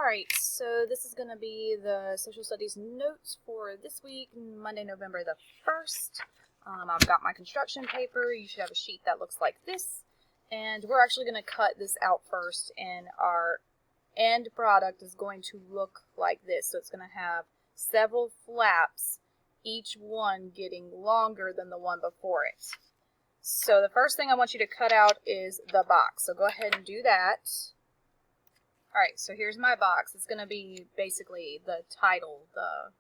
Alright, so this is going to be the social studies notes for this week, Monday, November the 1st. I've got my construction paper. You should have a sheet that looks like this. And we're actually going to cut this out first, and our end product is going to look like this. So it's going to have several flaps, each one getting longer than the one before it. So the first thing I want you to cut out is the box. So go ahead and do that. Alright, so here's my box. It's going to be basically the title, the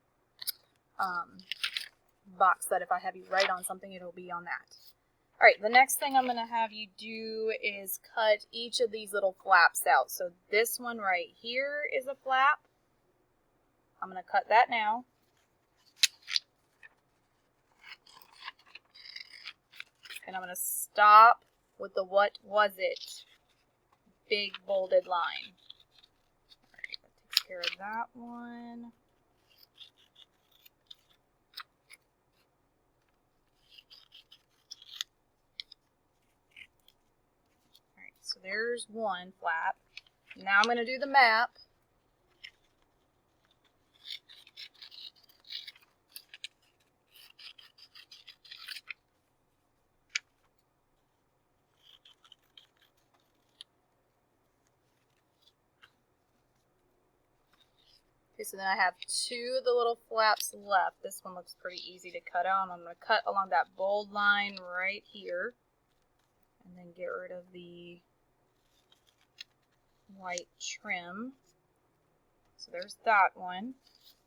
box that if I have you write on something, it'll be on that. Alright, the next thing I'm going to have you do is cut each of these little flaps out. So this one right here is a flap. I'm going to cut that now. And I'm going to stop with the what was it big bolded line. Alright, that takes care of that one. Alright, so there's one flap. Now I'm going to do the map. Okay, so then I have two of the little flaps left. This one looks pretty easy to cut out. I'm going to cut along that bold line right here. And then get rid of the white trim. So there's that one.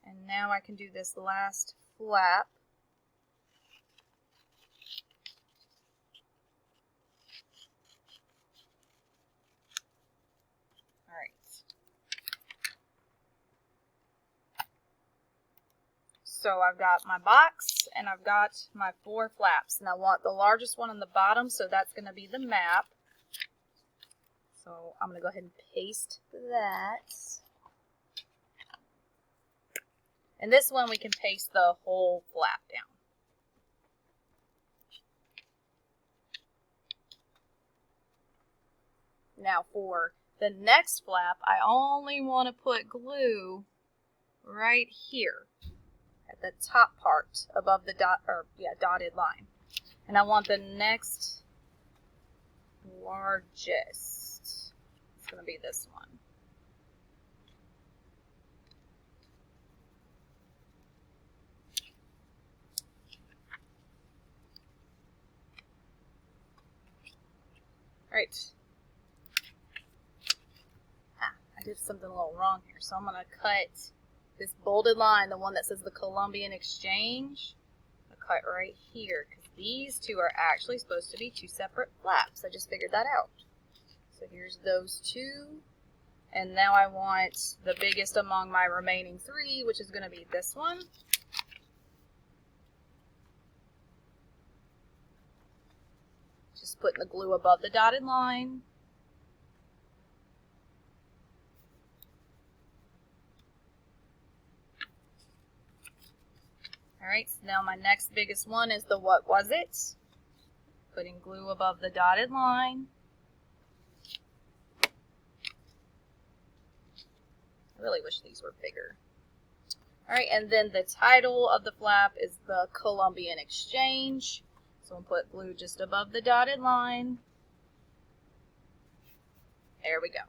And now I can do this last flap. Alright. So I've got my box and I've got my four flaps. And I want the largest one on the bottom, so that's going to be the map. So I'm going to go ahead and paste that. And this one we can paste the whole flap down. Now for the next flap, I only want to put glue right here at the top part above the dotted line. And I want the next largest. It's going to be this one. Alright. I did something a little wrong here. So I'm going to cut this bolded line, the one that says the Columbian Exchange. I'm going to cut right here because these two are actually supposed to be two separate flaps. I just figured that out. So here's those two. And now I want the biggest among my remaining three, which is going to be this one. Just putting the glue above the dotted line. Alright, so now my next biggest one is the what was it? Putting glue above the dotted line. I really wish these were bigger. Alright, and then the title of the flap is the Columbian Exchange. So I'm going to put glue just above the dotted line. There we go.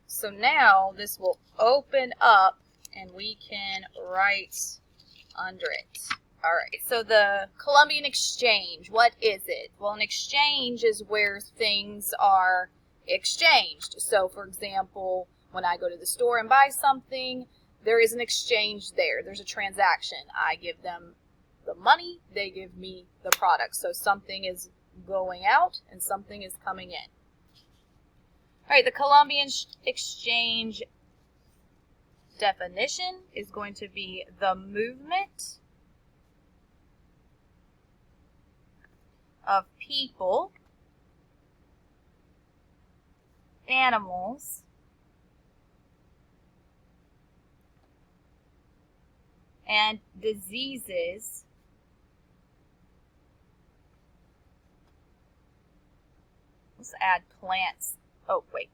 So now this will open up and we can write under it. Alright, so the Columbian Exchange, what is it? Well, an exchange is where things are exchanged. So, for example, when I go to the store and buy something, there is an exchange there. There's a transaction. I give them the money, they give me the product. So something is going out and something is coming in. Alright, the Columbian Exchange definition is going to be the movement of people, animals, and diseases let's add plants. Oh, wait.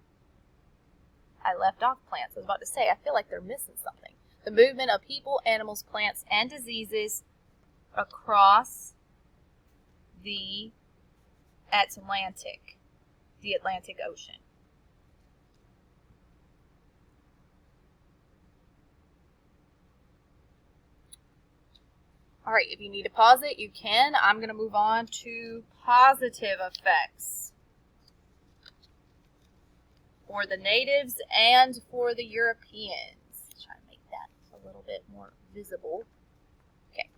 I left off plants. I was about to say, I feel like they're missing something. The movement of people, animals, plants, and diseases across the Atlantic Ocean. All right, if you need to pause it, you can. I'm going to move on to positive effects for the natives and for the Europeans. Let's try to make that a little bit more visible. Okay.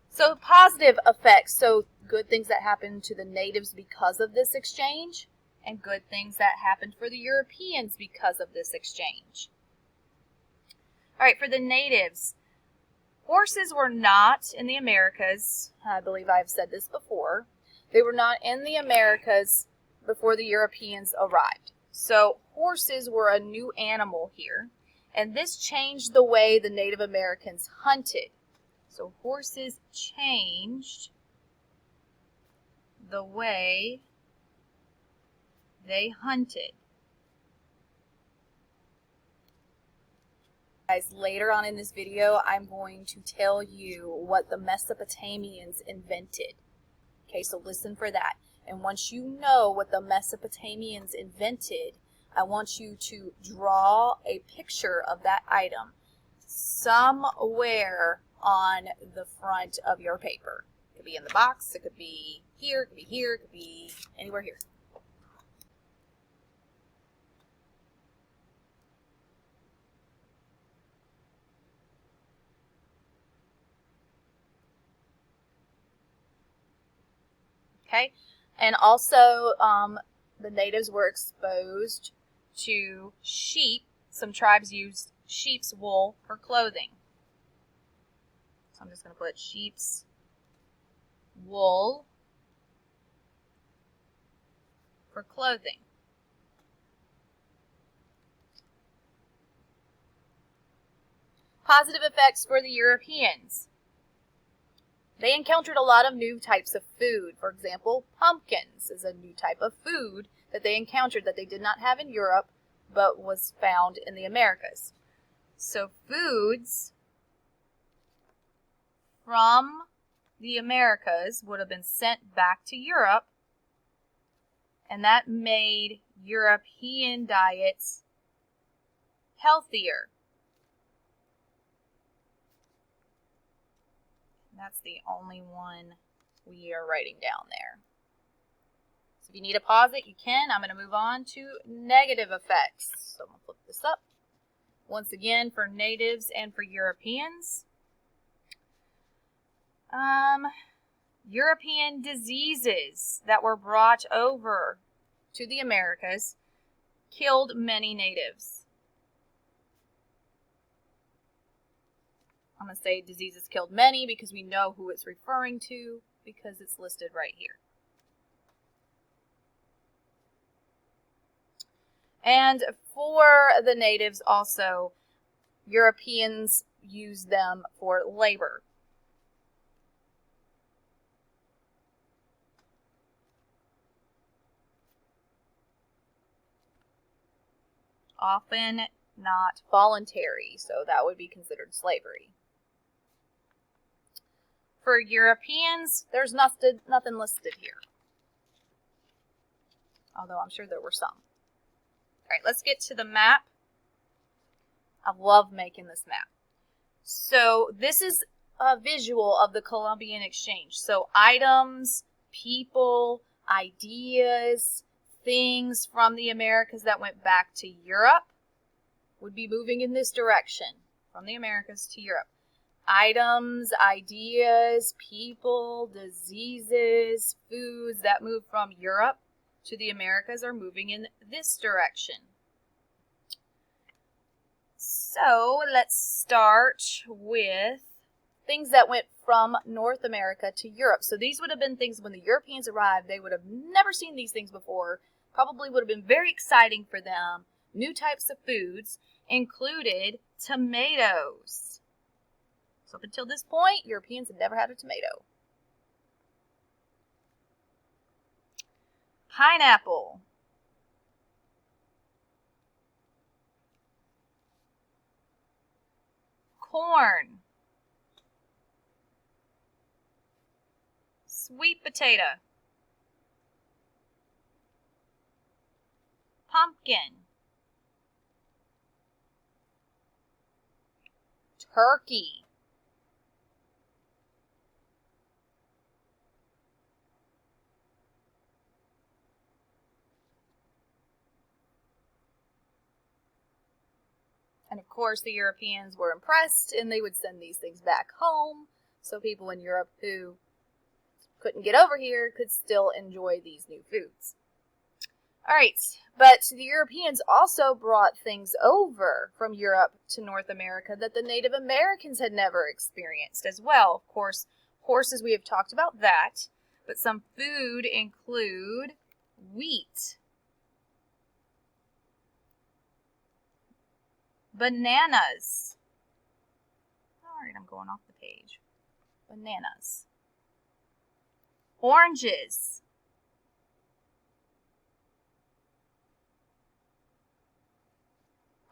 So positive effects, so good things that happened to the natives because of this exchange, and good things that happened for the Europeans because of this exchange. All right, for the natives, horses were not in the Americas. I believe I've said this before. They were not in the Americas before the Europeans arrived. So horses were a new animal here, and this changed the way the Native Americans hunted. So horses changed the way they hunted. Guys, later on in this video, I'm going to tell you what the Mesopotamians invented. Okay, so listen for that. And once you know what the Mesopotamians invented, I want you to draw a picture of that item somewhere on the front of your paper. It could be in the box, it could be here, it could be here, it could be anywhere here. Okay, and also the natives were exposed to sheep. Some tribes used sheep's wool for clothing. So I'm just going to put sheep's wool for clothing. Positive effects for the Europeans. They encountered a lot of new types of food. For example, pumpkins is a new type of food that they encountered that they did not have in Europe, but was found in the Americas. So foods from the Americas would have been sent back to Europe, and that made European diets healthier. That's the only one we are writing down there. So if you need to pause it, you can. I'm going to move on to negative effects. So I'm going to flip this up. Once again, for natives and for Europeans. European diseases that were brought over to the Americas killed many natives. I'm going to say diseases killed many because we know who it's referring to because it's listed right here. And for the natives also, Europeans used them for labor. Often not voluntary, so that would be considered slavery. For Europeans, there's nothing listed here. Although I'm sure there were some. All right, let's get to the map. I love making this map. So this is a visual of the Columbian exchange. So items, people, ideas, things from the Americas that went back to Europe would be moving in this direction, from the Americas to Europe. Items, ideas, people, diseases, foods that move from Europe to the Americas are moving in this direction. So let's start with things that went from North America to Europe. So these would have been things when the Europeans arrived, they would have never seen these things before, probably would have been very exciting for them. New types of foods included tomatoes. So up until this point, Europeans had never had a tomato. Pineapple. corn, sweet potato, pumpkin, turkey, and of course the Europeans were impressed and they would send these things back home so people in Europe who couldn't get over here could still enjoy these new foods. Alright, but the Europeans also brought things over from Europe to North America that the Native Americans had never experienced as well. Of course, horses, we have talked about that, but some food include wheat, bananas. Alright, I'm going off the page. Bananas. Oranges.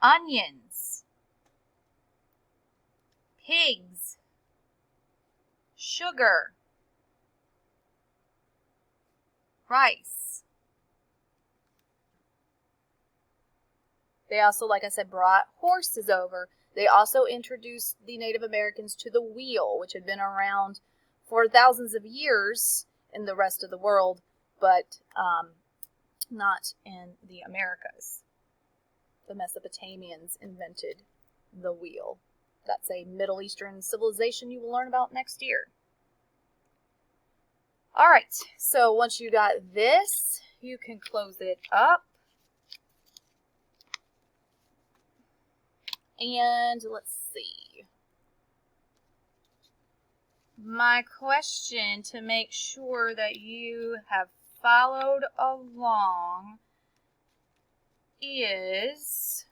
Onions. Pigs. Sugar. Rice. They also, like I said, brought horses over. They also introduced the Native Americans to the wheel, which had been around for thousands of years in the rest of the world, but not in the Americas. The Mesopotamians invented the wheel. That's a Middle Eastern civilization you will learn about next year. All right, so once you got this, you can close it up. And let's see. My question to make sure that you have followed along is,